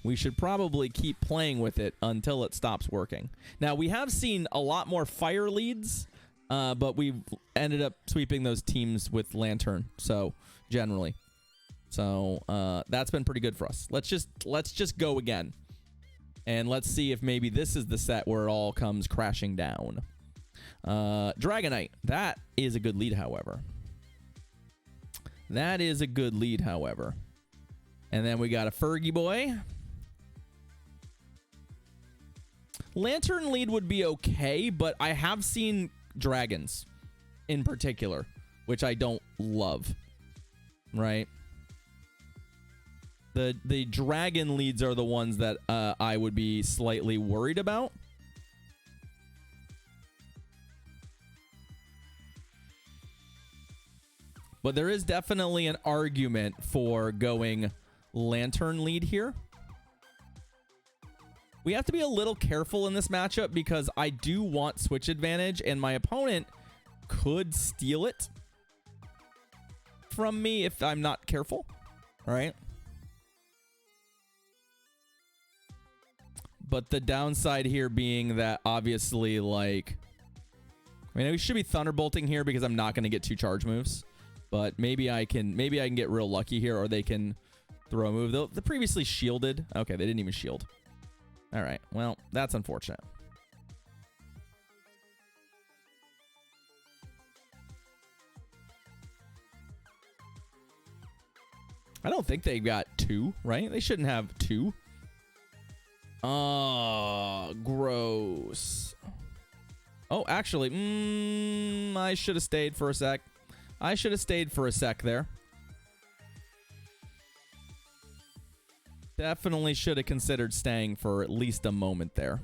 we should probably keep playing with it until it stops working. Now, we have seen a lot more fire leads, but we've ended up sweeping those teams with lantern, so generally. So that's been pretty good for us. Let's just go again. And let's see if maybe this is the set where it all comes crashing down. Dragonite. That is a good lead, however. That is a good lead, however. And then we got a Fergie boy. Lantern lead would be okay, but I have seen dragons in particular, which I don't love. Right? The dragon leads are the ones that I would be slightly worried about. But there is definitely an argument for going lantern lead here. We have to be a little careful in this matchup because I do want switch advantage, and my opponent could steal it from me if I'm not careful. All right. But the downside here being that obviously, like, I mean, we should be thunderbolting here because I'm not going to get 2 charge moves. But maybe I can get real lucky here, or they can throw a move. They're previously shielded. Okay, they didn't even shield. All right, well, that's unfortunate. I don't think they've got 2, right? They shouldn't have 2. Oh, gross. Oh, actually, I should have stayed for a sec. I should have stayed for a sec there. Definitely should have considered staying for at least a moment there.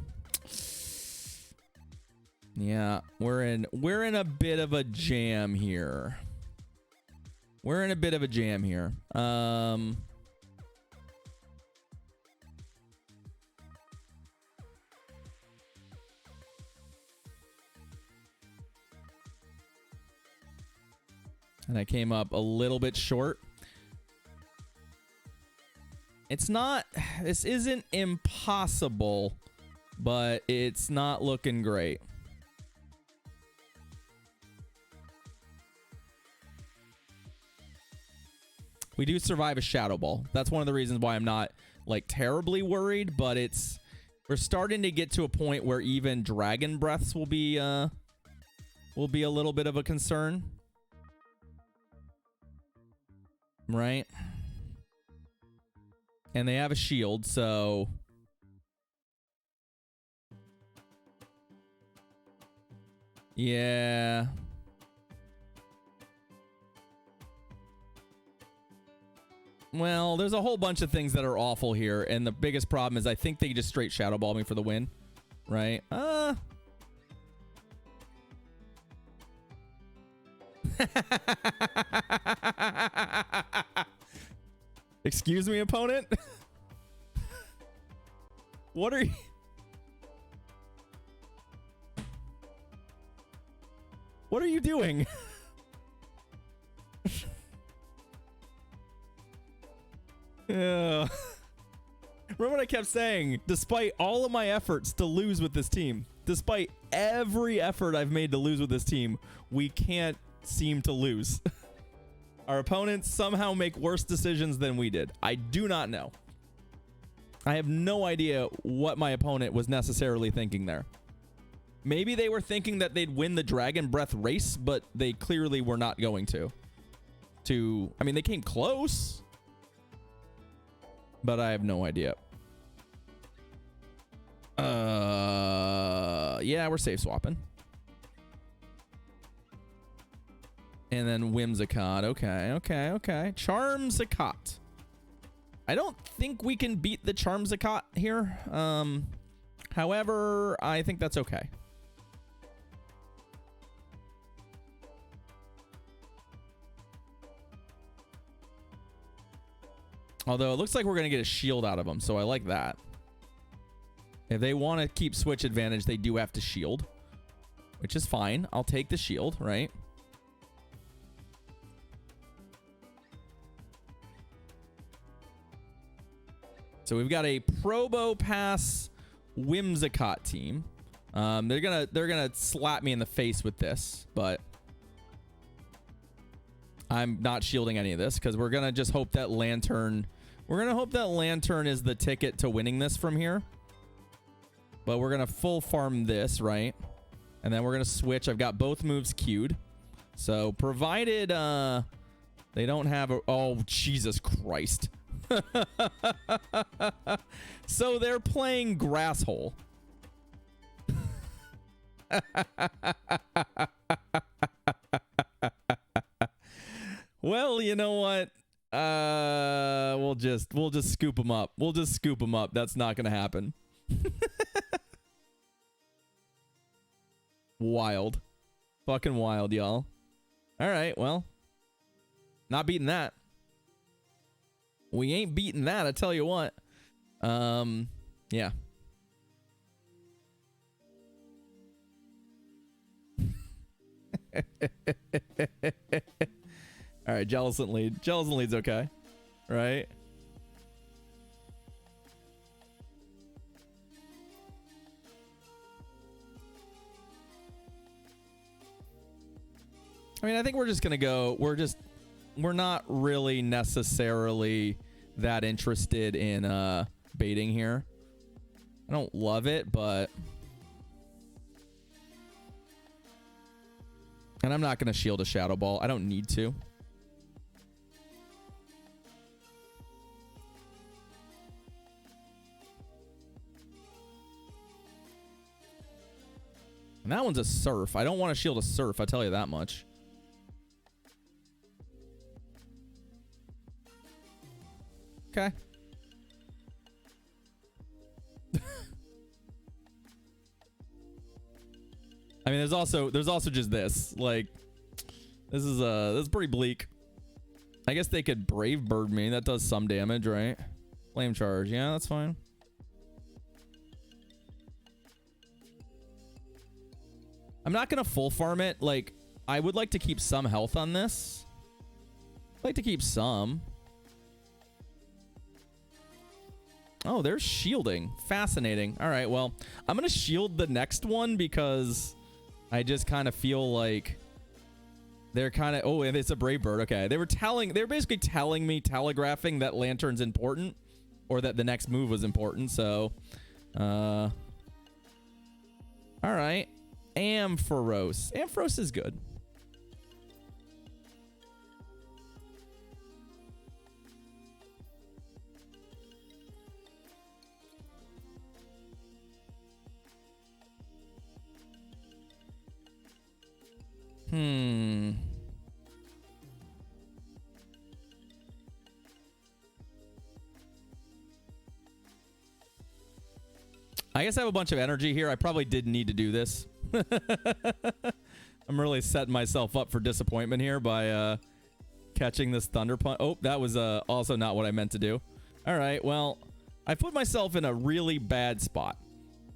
Yeah, we're in a bit of a jam here. We're in a bit of a jam here. And I came up a little bit short. It's not, this isn't impossible, but it's not looking great. We do survive a Shadow Ball. That's one of the reasons why I'm not, like, terribly worried, but we're starting to get to a point where even Dragon Breaths will be a little bit of a concern. Right? And they have a shield, so yeah. Well, there's a whole bunch of things that are awful here, and the biggest problem is I think they just straight Shadow Ball me for the win. Right? Excuse me, opponent? What are you... What are you doing? Yeah. Remember what I kept saying? Despite all of my efforts to lose with this team, despite every effort I've made to lose with this team, we can't seem to lose. Our opponents somehow make worse decisions than we did. I do not know. I have no idea what my opponent was necessarily thinking there. Maybe they were thinking that they'd win the Dragon Breath race, but they clearly were not going to. I mean, they came close, but I have no idea. Yeah, we're safe swapping. And then Whimsicott. Okay. Charmsicott. I don't think we can beat the Charmsicott here. However, I think that's okay. Although it looks like we're going to get a shield out of them, so I like that. If they want to keep switch advantage, they do have to shield, which is fine. I'll take the shield, right? So we've got a Probo Pass Whimsicott team. They're gonna slap me in the face with this, but I'm not shielding any of this because we're gonna just hope that Lantern. We're gonna hope that Lantern is the ticket to winning this from here. But we're gonna full farm this, right? And then we're gonna switch. I've got both moves queued. So provided they don't have a, oh Jesus Christ. So they're playing grasshole. Well, you know what? We'll just scoop them up. We'll just scoop them up. That's not gonna happen. Wild. Fucking wild, y'all. All right, well. Not beating that. We ain't beating that, I tell you what. Yeah. All right, Jellicent lead. Jellicent lead's okay, right? I mean, I think we're just gonna go. We're not really necessarily that interested in baiting here. I don't love it, but. And I'm not going to shield a Shadow Ball. I don't need to. And that one's a Surf. I don't want to shield a Surf, I tell you that much. Okay. I mean, there's also just this. Like, this is pretty bleak. I guess they could Brave Bird me. That does some damage, right? Flame Charge. Yeah, that's fine. I'm not gonna full farm it. Like, I would like to keep some health on this. I'd like to keep some. Oh, they're shielding. Fascinating. All right, well, I'm gonna shield the next one because I just kind of feel like they're kind of, oh, and it's a Brave Bird. Okay. They were basically telling me, telegraphing that Lantern's important or that the next move was important. So, all right. Ampharos. Ampharos is good. I guess I have a bunch of energy here. I probably didn't need to do this. I'm really setting myself up for disappointment here by catching this Thunder Punch. Oh, that was also not what I meant to do. All right, well, I put myself in a really bad spot.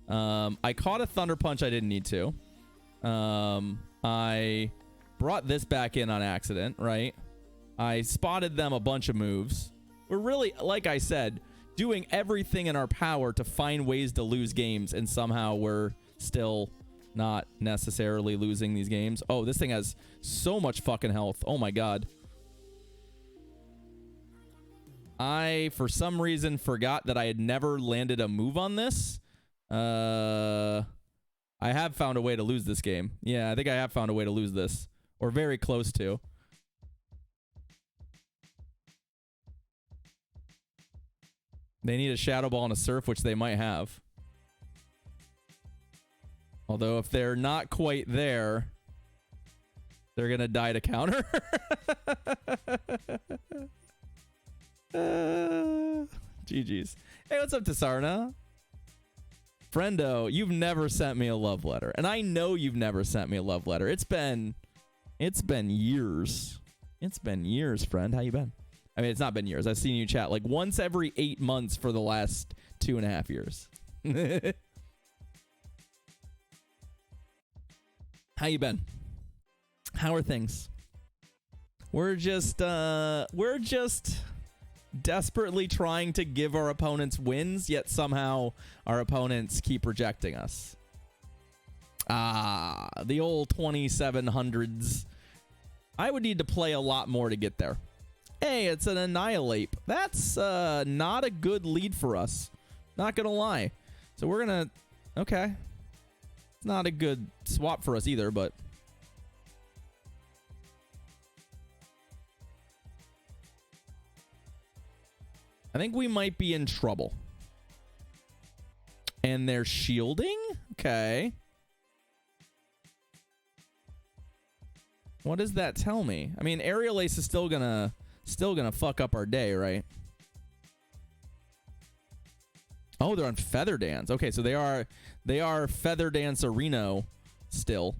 I caught a Thunder Punch I didn't need to. I brought this back in on accident, right? I spotted them a bunch of moves. We're really, like I said, doing everything in our power to find ways to lose games, and somehow we're still not necessarily losing these games. Oh, this thing has so much fucking health. Oh my god. I, for some reason, forgot that I had never landed a move on this. I have found a way to lose this game. Yeah, I think I have found a way to lose this. Or very close to. They need a Shadow Ball and a Surf, which they might have. Although if they're not quite there, they're going to die to counter. GG's. Hey, what's up, Tasarna? Friendo, you've never sent me a love letter. And I know you've never sent me a love letter. It's been years. It's been years, friend. How you been? I mean, it's not been years. I've seen you chat like once every 8 months for the last 2.5 years. How you been? How are things? We're just desperately trying to give our opponents wins, yet somehow our opponents keep rejecting us. Ah, the old 2700s. I would need to play a lot more to get there. Hey, it's an Annihilate. That's not a good lead for us. Not gonna lie. So we're gonna... Okay. It's not a good swap for us either, but... I think we might be in trouble. And they're shielding? Okay. What does that tell me? I mean, Aerial Ace is still gonna fuck up our day, right? Oh, they're on Feather Dance. Okay, so they are Feather Dance Areno still.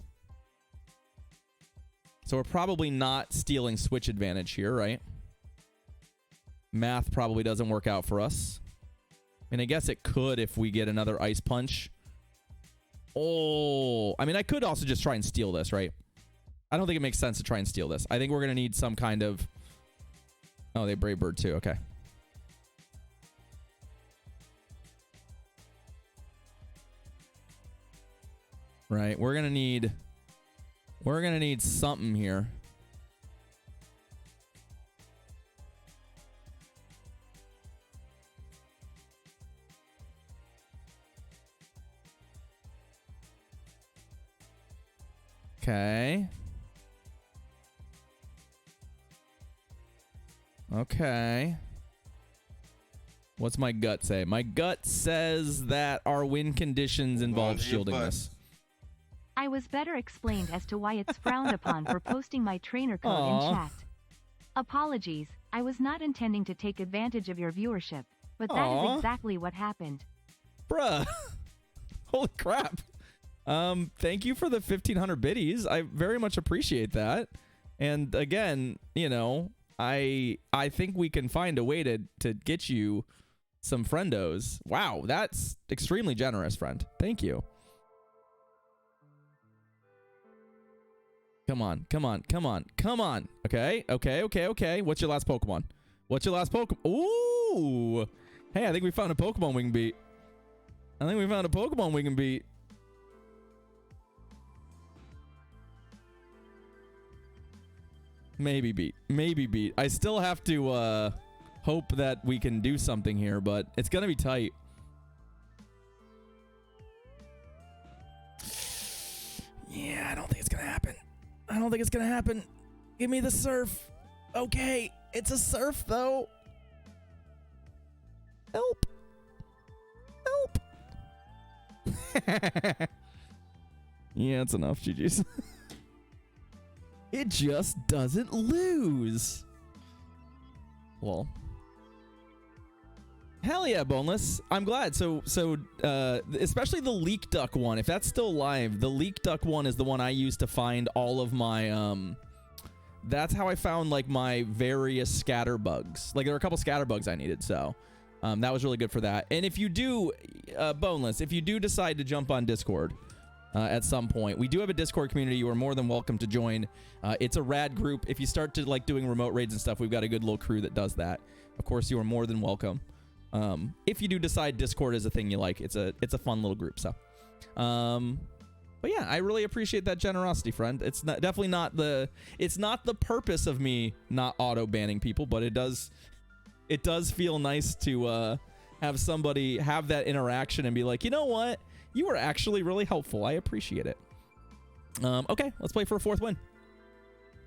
So we're probably not stealing switch advantage here, right? Math probably doesn't work out for us. I mean, I guess it could if we get another Ice Punch. Oh, I mean, I could also just try and steal this, right? I don't think it makes sense to try and steal this. I think we're going to need some kind of... Oh, they Brave Bird too. Okay. Right. We're going to need something here. Okay. Okay. What's my gut say? My gut says that our win conditions involve shielding this. I was better explained as to why it's frowned upon for posting my trainer code in chat. Apologies, I was not intending to take advantage of your viewership, but that is exactly what happened. Bruh. Holy crap. Thank you for the 1,500 biddies. I very much appreciate that. And again, you know, I think we can find a way to get you some friendos. Wow, that's extremely generous, friend. Thank you. Come on, come on, come on, come on. Okay, okay, okay, okay. What's your last Pokemon? What's your last Pokemon? Ooh. Hey, I think we found a Pokemon we can beat. I think we found a Pokemon we can beat. Maybe beat. Maybe beat. I still have to hope that we can do something here, but it's going to be tight. Yeah, I don't think it's going to happen. I don't think it's going to happen. Give me the surf. Okay. It's a surf, though. Help. Help. Yeah, it's enough, GG's. It just doesn't lose. Well. Hell yeah, Boneless. I'm glad. So especially the Leak Duck one. If that's still live, the Leak Duck one is the one I use to find all of my, that's how I found, like, my various scatter bugs. Like, there were a couple scatter bugs I needed, so that was really good for that. And if you do, Boneless, if you do decide to jump on Discord at some point, we do have a Discord community. You are more than welcome to join. It's a rad group. If you start to, like, doing remote raids and stuff, we've got a good little crew that does that. Of course, you are more than welcome. If you do decide Discord is a thing you like, it's a fun little group. So, but yeah, I really appreciate that generosity, friend. It's not, definitely not it's not the purpose of me not auto banning people, but it does feel nice to have somebody have that interaction and be like, you know what, you were actually really helpful. I appreciate it. Okay, let's play for a fourth win.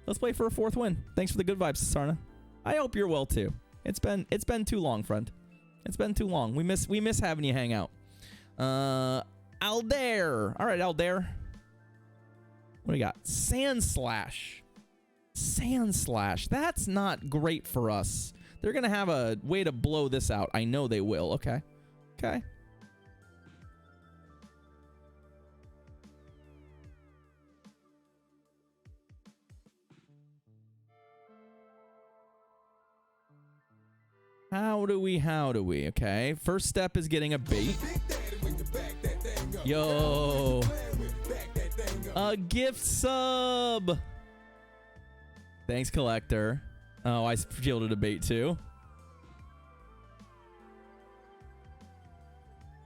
Let's play for a fourth win. Thanks for the good vibes, Sarna. I hope you're well too. It's been too long, friend. It's been too long. We miss having you hang out. Aldair. All right, Aldair. What do we got? Sand Slash. Sand Slash. That's not great for us. They're going to have a way to blow this out. I know they will. Okay. Okay. How do we? Okay. First step is getting a bait. Yo. A gift sub. Thanks, Collector. Oh, I shielded a bait too.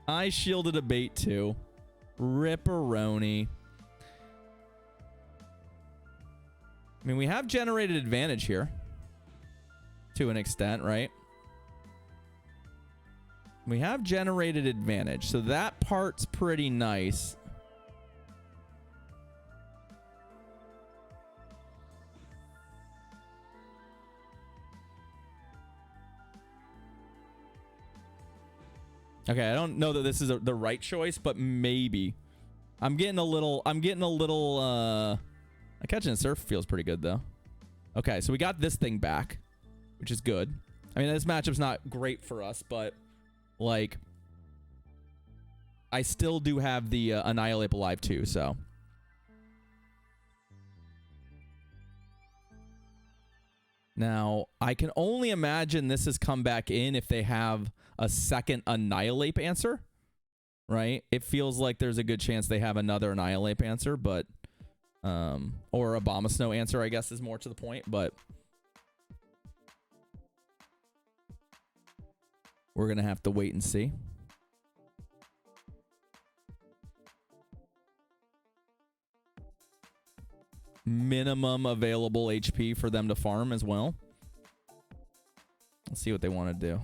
I shielded a bait too. Ripperoni. I mean, we have generated advantage here. To an extent, right? We have generated advantage. So that part's pretty nice. Okay, I don't know that this is the right choice, but maybe. I'm getting a little catching a surf feels pretty good though. Okay, so we got this thing back, which is good. I mean, this matchup's not great for us, but like I still do have the Annihilate alive too, so. Now, I can only imagine this has come back in if they have a second Annihilate answer, right? It feels like there's a good chance they have another Annihilate answer, but or a Abomasnow answer, I guess, is more to the point, but we're gonna have to wait and see. Minimum available HP for them to farm as well. Let's see what they want to do.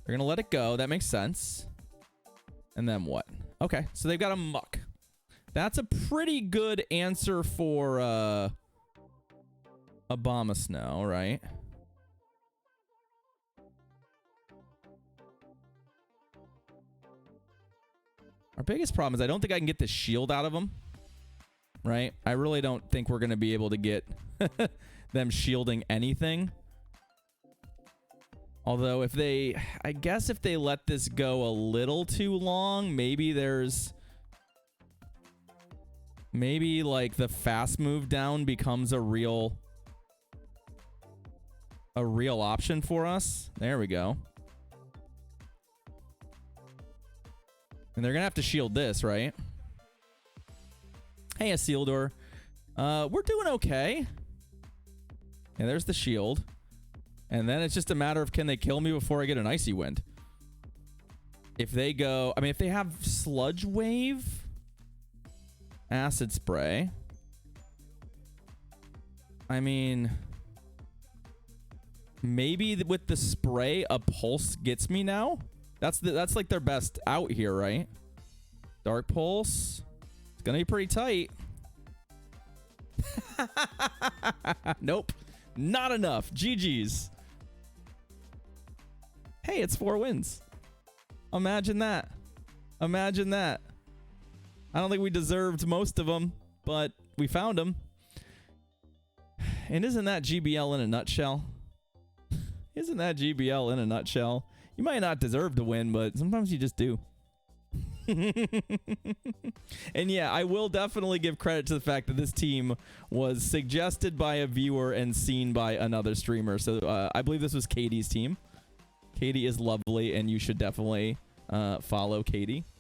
They're gonna let it go. That makes sense. And then what? Okay, so they've got a muck. That's a pretty good answer for Abomasnow, right? Our biggest problem is I don't think I can get the shield out of them. Right? I really don't think we're going to be able to get them shielding anything. Although if they, I guess if they let this go a little too long, maybe there's, maybe like the fast move down becomes a real option for us. There we go. And they're going to have to shield this, right? Hey, Isildur. We're doing okay. And there's the shield. And then it's just a matter of can they kill me before I get an Icy Wind? If they go... I mean, if they have Sludge Wave... Acid Spray... I mean... Maybe with the spray, a Pulse gets me now? That's like their best out here, right? Dark Pulse... It's gonna be pretty tight. Nope. Not enough. GG's. Hey, it's 4 wins. Imagine that. Imagine that. I don't think we deserved most of them, but we found them. And isn't that GBL in a nutshell? Isn't that GBL in a nutshell? You might not deserve to win, but sometimes you just do. And yeah, I will definitely give credit to the fact that this team was suggested by a viewer and seen by another streamer. So I believe this was Katie's team. Katie is lovely, and you should definitely follow Katie.